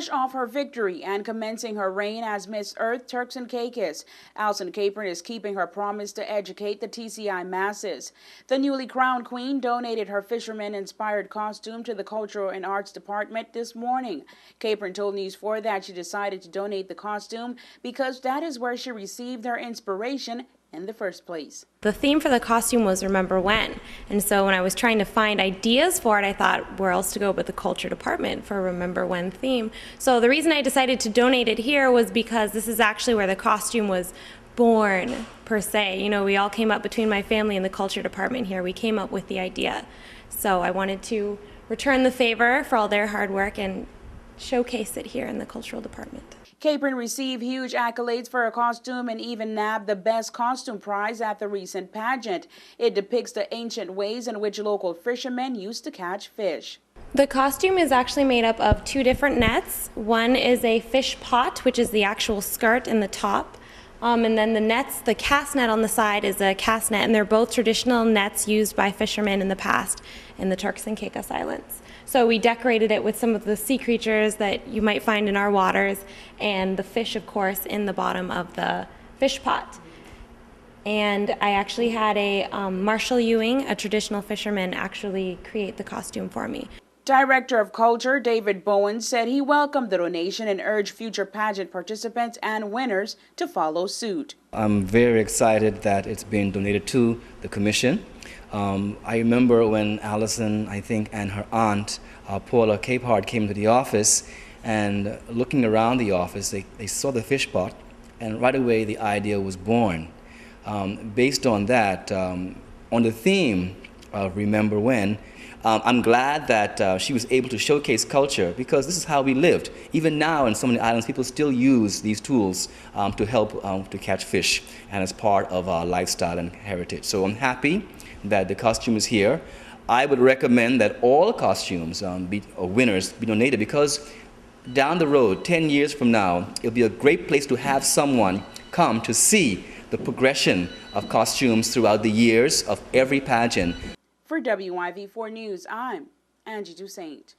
Fresh off her victory and commencing her reign as Miss Earth Turks and Caicos, Alison Capron is keeping her promise to educate the TCI masses. The newly crowned queen donated her fisherman-inspired costume to the Cultural and Arts Department this morning. Capron told News 4 that she decided to donate the costume because that is where she received her inspiration in the first place. The theme for the costume was Remember When, and so when I was trying to find ideas for it, I thought where else to go but the Culture Department for a Remember When theme. So the reason I decided to donate it here was because this is actually where the costume was born, per se. You know, we all came up between my family and the Culture Department here. We came up with the idea. So I wanted to return the favor for all their hard work and showcase it here in the Cultural Department. Capron received huge accolades for her costume and even nabbed the Best Costume Prize at the recent pageant. It depicts the ancient ways in which local fishermen used to catch fish. The costume is actually made up of two different nets. One is a fish pot, which is the actual skirt and the top. And then the nets, the cast net on the side is a cast net, and they're both traditional nets used by fishermen in the past in the Turks and Caicos Islands. So we decorated it with some of the sea creatures that you might find in our waters, and the fish, of course, in the bottom of the fish pot. And I actually had a Marshall Ewing, a traditional fisherman, actually create the costume for me. Director of Culture David Bowen said he welcomed the donation and urged future pageant participants and winners to follow suit. I'm very excited that it's been donated to the commission. I remember when Allison, I think, and her aunt, Paula Capehart, came to the office, and looking around the office, they saw the fish pot, and right away the idea was born. Based on that, on the theme of Remember When, I'm glad that she was able to showcase culture, because this is how we lived. Even now in so many islands, people still use these tools to help to catch fish, and it's part of our lifestyle and heritage. So I'm happy that the costume is here. I would recommend that all costumes winners be donated, because down the road, 10 years from now, it'll be a great place to have someone come to see the progression of costumes throughout the years of every pageant. For WIV4 News, I'm Angie Toussaint.